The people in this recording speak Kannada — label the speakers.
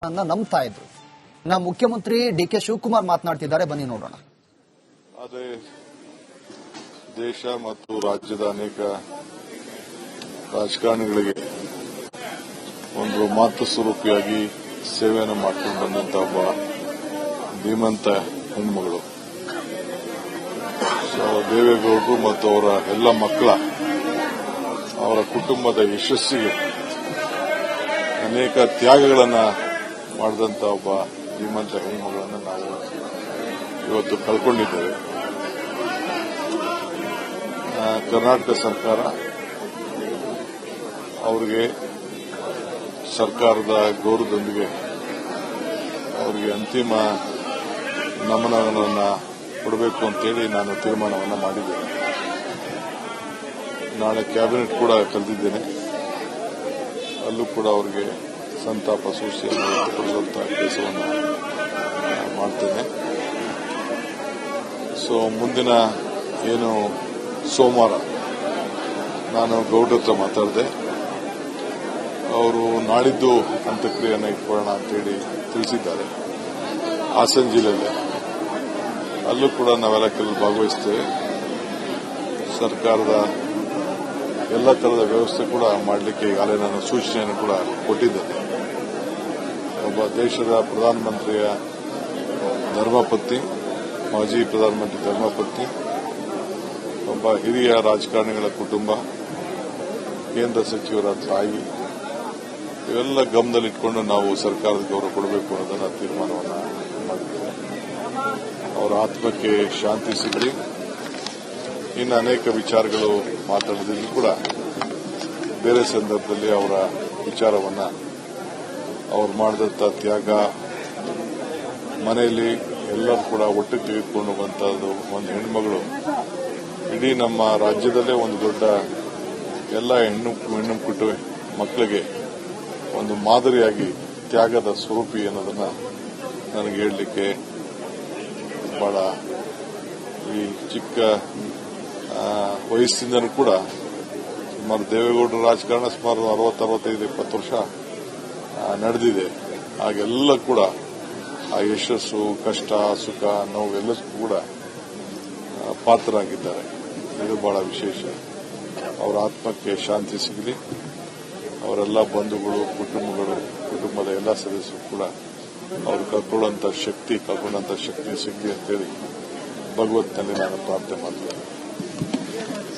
Speaker 1: ನಂಬ್ತಾ ಇದ್ರು. ಮುಖ್ಯಮಂತ್ರಿ ಡಿ.ಕೆ. ಶಿವಕುಮಾರ್ ಮಾತನಾಡ್ತಿದ್ದಾರೆ, ಬನ್ನಿ ನೋಡೋಣ.
Speaker 2: ಆದರೆ ದೇಶ ಮತ್ತು ರಾಜ್ಯದ ಅನೇಕ ರಾಜಕಾರಣಿಗಳಿಗೆ ಒಂದು ಮಾತೃ ಸ್ವರೂಪಿಯಾಗಿ ಸೇವೆಯನ್ನು ಮಾಡಿಕೊಂಡು ಬಂದಂತಹ ಒಬ್ಬ ಧೀಮಂತ ಹೆಣ್ಮಗಳು. ದೇವೇಗೌಡರು ಮತ್ತು ಅವರ ಎಲ್ಲ ಮಕ್ಕಳ ಅವರ ಕುಟುಂಬದ ಯಶಸ್ಸಿಗೆ ಅನೇಕ ತ್ಯಾಗಗಳನ್ನು ಮಾಡಿದಂತ ಒಬ್ಬ ಧೀಮಂತ ಹೆಣ್ಮಗಳನ್ನು ನಾವು ಇವತ್ತು ಕಳ್ಕೊಂಡಿದ್ದೇವೆ. ಕರ್ನಾಟಕ ಸರ್ಕಾರ ಅವರಿಗೆ ಸರ್ಕಾರದ ಗೌರವದೊಂದಿಗೆ ಅವರಿಗೆ ಅಂತಿಮ ನಮನಗಳನ್ನು ಕೊಡಬೇಕು ಅಂತೇಳಿ ನಾನು ತೀರ್ಮಾನವನ್ನು ಮಾಡಿದ್ದೇನೆ. ನಾಳೆ ಕ್ಯಾಬಿನೆಟ್ ಕೂಡ ಕರೆದಿದ್ದೇನೆ. ಅಲ್ಲೂ ಕೂಡ ಅವರಿಗೆ ಸಂತಾಪ ಸೂಚಿಯನ್ನು ವ್ಯಕ್ತಪಡಿಸುವಂತಹ ಕೆಲಸವನ್ನು ಮಾಡ್ತೇನೆ. ಮುಂದಿನ ಏನು ಸೋಮವಾರ ನಾನು ಗೌಡ್ರ ಹತ್ರ ಮಾತಾಡಿದೆ. ಅವರು ನಾಳಿದ್ದು ಅಂತ್ಯಕ್ರಿಯೆಯನ್ನು ಇಟ್ಕೊಳ್ಳೋಣ ಅಂತೇಳಿ ತಿಳಿಸಿದ್ದಾರೆ. ಹಾಸನ ಜಿಲ್ಲೆಯಲ್ಲಿ ಅಲ್ಲೂ ಕೂಡ ನಾವೆಲ್ಲ ಕೆಲವು ಭಾಗವಹಿಸ್ತೇವೆ. ಸರ್ಕಾರದ ಎಲ್ಲ ತರಹದ ವ್ಯವಸ್ಥೆ ಕೂಡ ಮಾಡಲಿಕ್ಕೆ ಈಗಾಗಲೇ ನಾನು ಸೂಚನೆಯನ್ನು ಕೂಡ ಕೊಟ್ಟಿದ್ದೇನೆ. ಒಬ್ಬ ದೇಶದ ಪ್ರಧಾನಮಂತ್ರಿಯ ಧರ್ಮಪತ್ನಿ, ಮಾಜಿ ಪ್ರಧಾನಮಂತ್ರಿ ಧರ್ಮಪತ್ನಿ, ಒಬ್ಬ ಹಿರಿಯ ರಾಜಕಾರಣಿಗಳ ಕುಟುಂಬ, ಕೇಂದ್ರ ಸಚಿವರ ತಾಯಿ, ಇವೆಲ್ಲ ಗಮನದಲ್ಲಿಟ್ಟುಕೊಂಡು ನಾವು ಸರ್ಕಾರದ ಗೌರವ ಕೊಡಬೇಕು ಅನ್ನೋದನ್ನ ತೀರ್ಮಾನವನ್ನು ಮಾಡಿದ್ದೇವೆ. ಅವರ ಆತ್ಮಕ್ಕೆ ಶಾಂತಿ ಸಿಗಲಿ. ಇನ್ನು ಅನೇಕ ವಿಚಾರಗಳು ಮಾತಾಡಿದ್ರು ಕೂಡ ಬೇರೆ ಸಂದರ್ಭದಲ್ಲಿ ಅವರ ವಿಚಾರವನ್ನು ಅವ್ರು ಮಾಡಿದಂಥ ತ್ಯಾಗ, ಮನೆಯಲ್ಲಿ ಎಲ್ಲರೂ ಕೂಡ ಒಟ್ಟಿಗೆ ತೆಗೆದುಕೊಂಡು ಬಂತದ್ದು ಒಂದು ಹೆಣ್ಮಗಳು ಇಡೀ ನಮ್ಮ ರಾಜ್ಯದಲ್ಲೇ ಒಂದು ದೊಡ್ಡ ಎಲ್ಲ ಹೆಣ್ಣು ಕುಟುಂಬ ಮಕ್ಕಳಿಗೆ ಒಂದು ಮಾದರಿಯಾಗಿ ತ್ಯಾಗದ ಸ್ವರೂಪಿ ಅನ್ನೋದನ್ನ ನನಗೆ ಹೇಳಲಿಕ್ಕೆ ಬಹಳ ಈ ಚಿಕ್ಕ ವಯಸ್ಸಿಂದನೂ ಕೂಡ ಸುಮಾರು ದೇವೇಗೌಡರ ರಾಜಕಾರಣ ಸುಮಾರು 60-65-20 ವರ್ಷ ನಡೆದಿದೆ. ಹಾಗೆಲ್ಲ ಕೂಡ ಆ ಯಶಸ್ಸು, ಕಷ್ಟ, ಸುಖ, ನೋವು ಎಲ್ಲದಕ್ಕೂ ಕೂಡ ಪಾತ್ರರಾಗಿದ್ದಾರೆ. ಇದು ಬಹಳ ವಿಶೇಷ. ಅವರ ಆತ್ಮಕ್ಕೆ ಶಾಂತಿ ಸಿಗಲಿ. ಅವರೆಲ್ಲ ಬಂಧುಗಳು, ಕುಟುಂಬದ ಎಲ್ಲ ಸದಸ್ಯರು ಕೂಡ ಅವರು ಕಳ್ಕೊಂಡಂತ ಶಕ್ತಿ ಸಿಗಲಿ ಅಂತೇಳಿ ಭಗವಂತನಲ್ಲಿ ನಾನು ಪ್ರಾರ್ಥನೆ ಮಾಡ್ತೇನೆ.